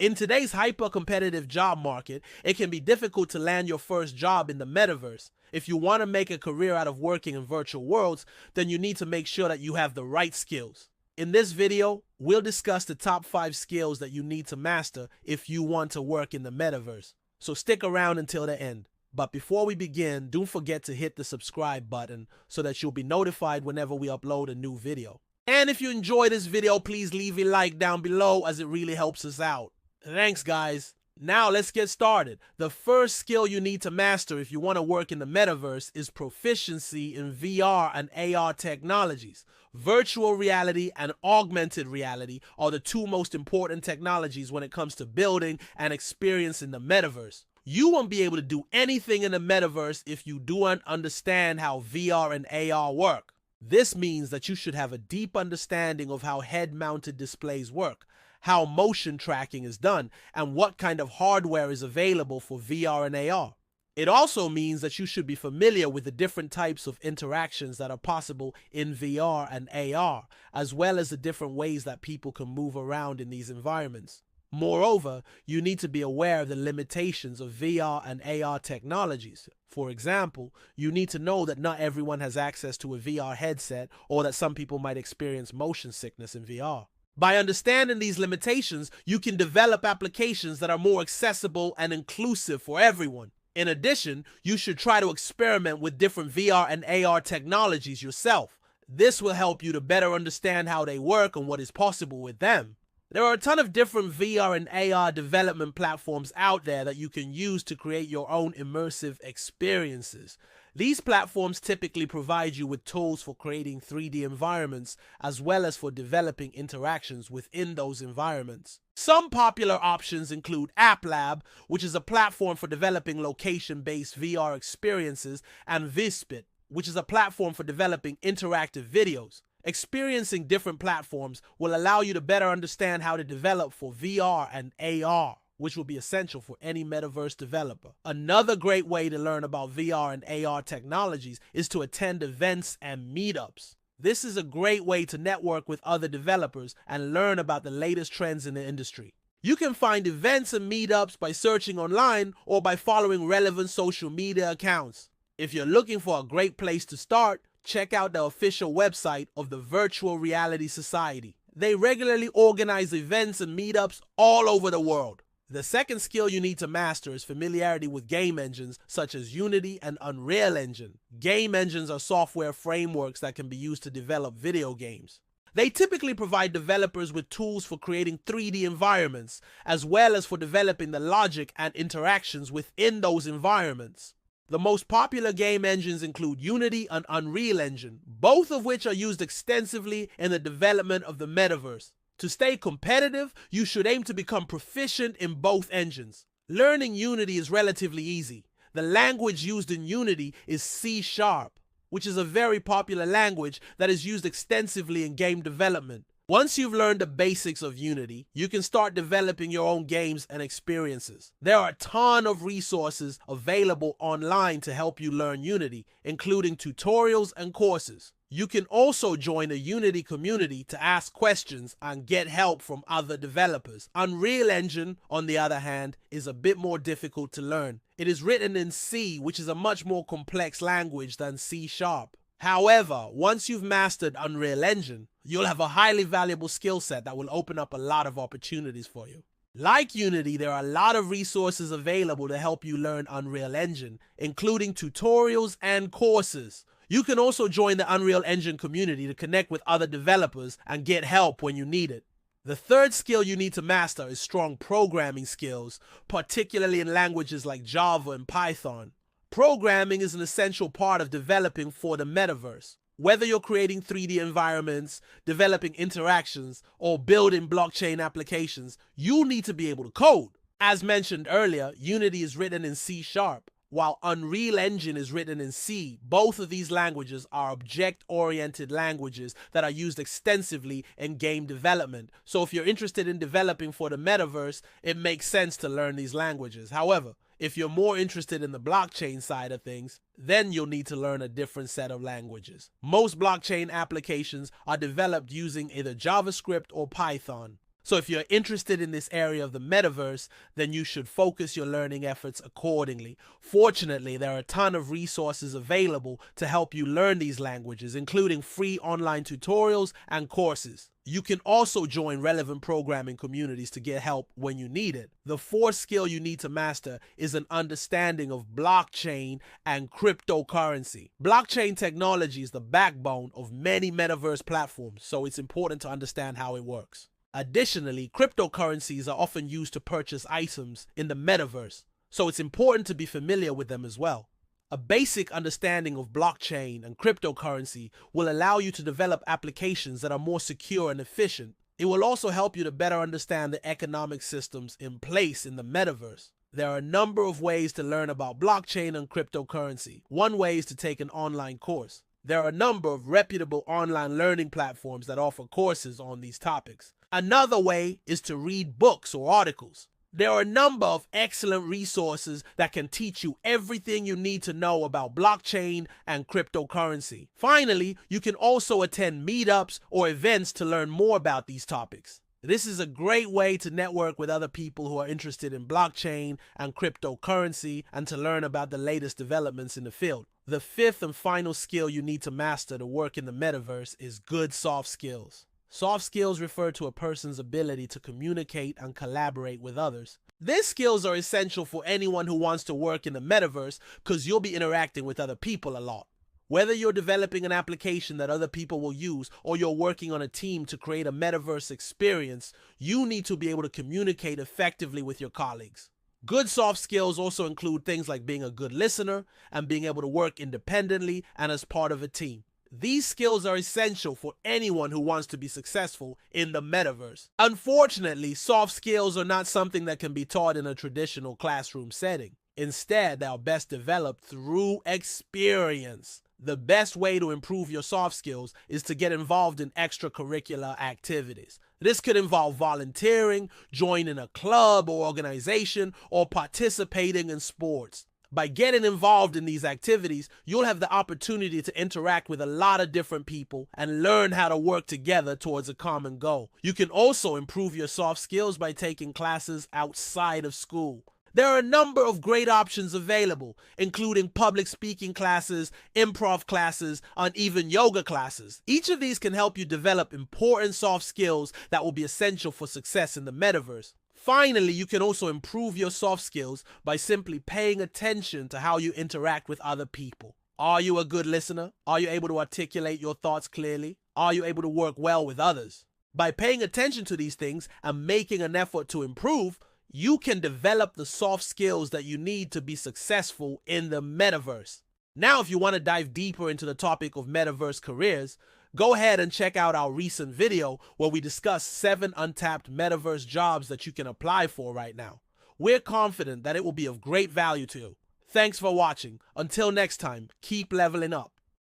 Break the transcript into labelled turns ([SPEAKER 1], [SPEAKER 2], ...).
[SPEAKER 1] In today's hyper-competitive job market, it can be difficult to land your first job in the metaverse. If you want to make a career out of working in virtual worlds, then you need to make sure that you have the right skills. In this video, we'll discuss the top 5 skills that you need to master if you want to work in the metaverse. So stick around until the end. But before we begin, don't forget to hit the subscribe button so that you'll be notified whenever we upload a new video. And if you enjoy this video, please leave a like down below as it really helps us out. Thanks, guys. Now let's get started. The first skill you need to master if you want to work in the metaverse is proficiency in VR and AR technologies. Virtual reality and augmented reality are the two most important technologies when it comes to building and experiencing the metaverse. You won't be able to do anything in the metaverse if you don't understand how VR and AR work. This means that you should have a deep understanding of how head-mounted displays work, how motion tracking is done, and what kind of hardware is available for VR and AR. It also means that you should be familiar with the different types of interactions that are possible in VR and AR, as well as the different ways that people can move around in these environments. Moreover, you need to be aware of the limitations of VR and AR technologies. For example, you need to know that not everyone has access to a VR headset, or that some people might experience motion sickness in VR. By understanding these limitations, you can develop applications that are more accessible and inclusive for everyone. In addition, you should try to experiment with different VR and AR technologies yourself. This will help you to better understand how they work and what is possible with them. There are a ton of different VR and AR development platforms out there that you can use to create your own immersive experiences. These platforms typically provide you with tools for creating 3D environments, as well as for developing interactions within those environments. Some popular options include AppLab, which is a platform for developing location-based VR experiences, and Vispit, which is a platform for developing interactive videos. Experiencing different platforms will allow you to better understand how to develop for VR and AR, which will be essential for any metaverse developer. Another great way to learn about VR and AR technologies is to attend events and meetups. This is a great way to network with other developers and learn about the latest trends in the industry. You can find events and meetups by searching online or by following relevant social media accounts. If you're looking for a great place to start, check out the official website of the Virtual Reality Society. They regularly organize events and meetups all over the world. The second skill you need to master is familiarity with game engines such as Unity and Unreal Engine. Game engines are software frameworks that can be used to develop video games. They typically provide developers with tools for creating 3D environments, as well as for developing the logic and interactions within those environments. The most popular game engines include Unity and Unreal Engine, both of which are used extensively in the development of the metaverse. To stay competitive, you should aim to become proficient in both engines. Learning Unity is relatively easy. The language used in Unity is C#, which is a very popular language that is used extensively in game development. Once you've learned the basics of Unity, you can start developing your own games and experiences. There are a ton of resources available online to help you learn Unity, including tutorials and courses. You can also join a Unity community to ask questions and get help from other developers. Unreal Engine, on the other hand, is a bit more difficult to learn. It is written in C, which is a much more complex language than C#. However, once you've mastered Unreal Engine, you'll have a highly valuable skill set that will open up a lot of opportunities for you. Like Unity, there are a lot of resources available to help you learn Unreal Engine, including tutorials and courses. You can also join the Unreal Engine community to connect with other developers and get help when you need it. The third skill you need to master is strong programming skills, particularly in languages like Java and Python. Programming is an essential part of developing for the metaverse. Whether you're creating 3D environments, developing interactions, or building blockchain applications, you need to be able to code. As mentioned earlier, Unity is written in C#, while Unreal Engine is written in C. Both of these languages are object-oriented languages that are used extensively in game development. So if you're interested in developing for the metaverse, it makes sense to learn these languages. However, if you're more interested in the blockchain side of things, then you'll need to learn a different set of languages. Most blockchain applications are developed using either JavaScript or Python. So if you're interested in this area of the metaverse, then you should focus your learning efforts accordingly. Fortunately, there are a ton of resources available to help you learn these languages, including free online tutorials and courses. You can also join relevant programming communities to get help when you need it. The fourth skill you need to master is an understanding of blockchain and cryptocurrency. Blockchain technology is the backbone of many metaverse platforms, so it's important to understand how it works. Additionally, cryptocurrencies are often used to purchase items in the metaverse, so it's important to be familiar with them as well. A basic understanding of blockchain and cryptocurrency will allow you to develop applications that are more secure and efficient. It will also help you to better understand the economic systems in place in the metaverse. There are a number of ways to learn about blockchain and cryptocurrency. One way is to take an online course. There are a number of reputable online learning platforms that offer courses on these topics. Another way is to read books or articles. There are a number of excellent resources that can teach you everything you need to know about blockchain and cryptocurrency. Finally, you can also attend meetups or events to learn more about these topics. This is a great way to network with other people who are interested in blockchain and cryptocurrency and to learn about the latest developments in the field. The fifth and final skill you need to master to work in the metaverse is good soft skills. Soft skills refer to a person's ability to communicate and collaborate with others. These skills are essential for anyone who wants to work in the metaverse because you'll be interacting with other people a lot. Whether you're developing an application that other people will use or you're working on a team to create a metaverse experience, you need to be able to communicate effectively with your colleagues. Good soft skills also include things like being a good listener and being able to work independently and as part of a team. These skills are essential for anyone who wants to be successful in the metaverse. Unfortunately, soft skills are not something that can be taught in a traditional classroom setting. Instead, they are best developed through experience. The best way to improve your soft skills is to get involved in extracurricular activities. This could involve volunteering, joining a club or organization, or participating in sports. By getting involved in these activities, you'll have the opportunity to interact with a lot of different people and learn how to work together towards a common goal. You can also improve your soft skills by taking classes outside of school. There are a number of great options available, including public speaking classes, improv classes, and even yoga classes. Each of these can help you develop important soft skills that will be essential for success in the metaverse. Finally, you can also improve your soft skills by simply paying attention to how you interact with other people. Are you a good listener? Are you able to articulate your thoughts clearly? Are you able to work well with others? By paying attention to these things and making an effort to improve, you can develop the soft skills that you need to be successful in the metaverse. Now, if you want to dive deeper into the topic of metaverse careers, go ahead and check out our recent video where we discuss 7 untapped metaverse jobs that you can apply for right now. We're confident that it will be of great value to you. Thanks for watching. Until next time, keep leveling up.